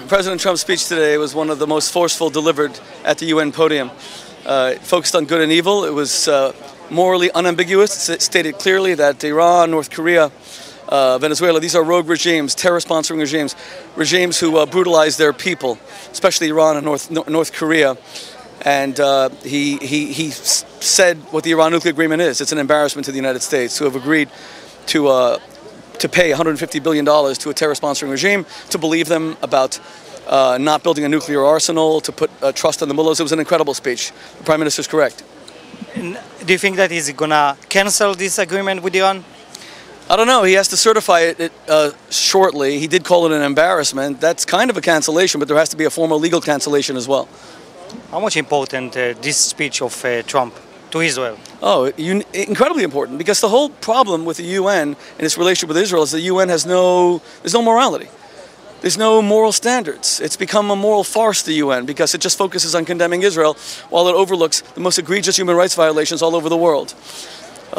President Trump's speech today was one of the most forceful delivered at the UN podium. It focused on good and evil. It was morally unambiguous. It stated clearly that Iran, North Korea, Venezuela, these are rogue regimes, terror-sponsoring regimes who brutalize their people, especially Iran and North Korea. And he said what the Iran nuclear agreement is. It's an embarrassment to the United States, who have agreed to pay $150 billion to a terror-sponsoring regime, to believe them about not building a nuclear arsenal, to put trust in the mullahs. It was an incredible speech. The Prime Minister is correct. And do you think that he's going to cancel this agreement with Iran? I don't know. He has to certify it shortly. He did call it an embarrassment. That's kind of a cancellation, but there has to be a formal legal cancellation as well. How much important this speech of Trump to Israel? Oh, incredibly important, because the whole problem with the UN and its relationship with Israel is the UN has there's no morality. There's no moral standards. It's become a moral farce, the UN, because it just focuses on condemning Israel while it overlooks the most egregious human rights violations all over the world.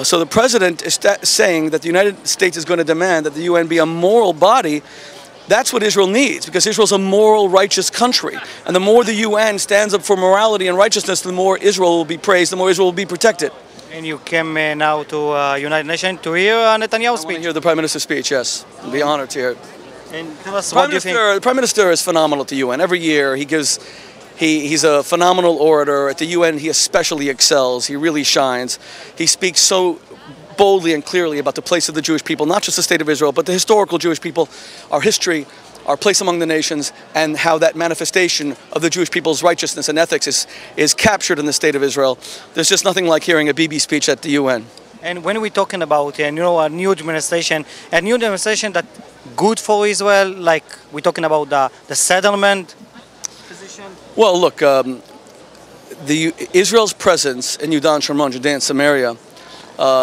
So the president is saying that the United States is going to demand that the UN be a moral body. That's what Israel needs, because Israel's a moral, righteous country. And the more the UN stands up for morality and righteousness, the more Israel will be praised, the more Israel will be protected. And you came now to United Nations to hear Netanyahu's speech? I want to hear the Prime Minister's speech, yes. I'd be honored to hear it. And tell us, what do you think? The Prime Minister is phenomenal at the UN. Every year he's a phenomenal orator. At the UN he especially excels. He really shines. He speaks so boldly and clearly about the place of the Jewish people, not just the state of Israel, but the historical Jewish people, our history, our place among the nations, and how that manifestation of the Jewish people's righteousness and ethics is captured in the state of Israel. There's just nothing like hearing a Bibi speech at the UN. And when we're talking about a new administration that good for Israel, like we're talking about the settlement position? Well, look, Israel's presence in Yudan, Shomron, Judea and Samaria,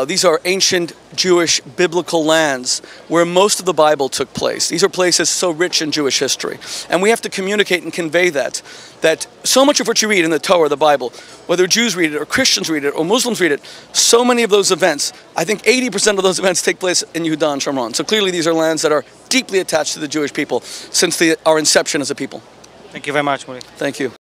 these are ancient Jewish biblical lands where most of the Bible took place. These are places so rich in Jewish history. And we have to communicate and convey that so much of what you read in the Torah, the Bible, whether Jews read it or Christians read it or Muslims read it, so many of those events, I think 80% of those events take place in Yudan and Shomron. So clearly these are lands that are deeply attached to the Jewish people since our inception as a people. Thank you very much, Shmuley. Thank you.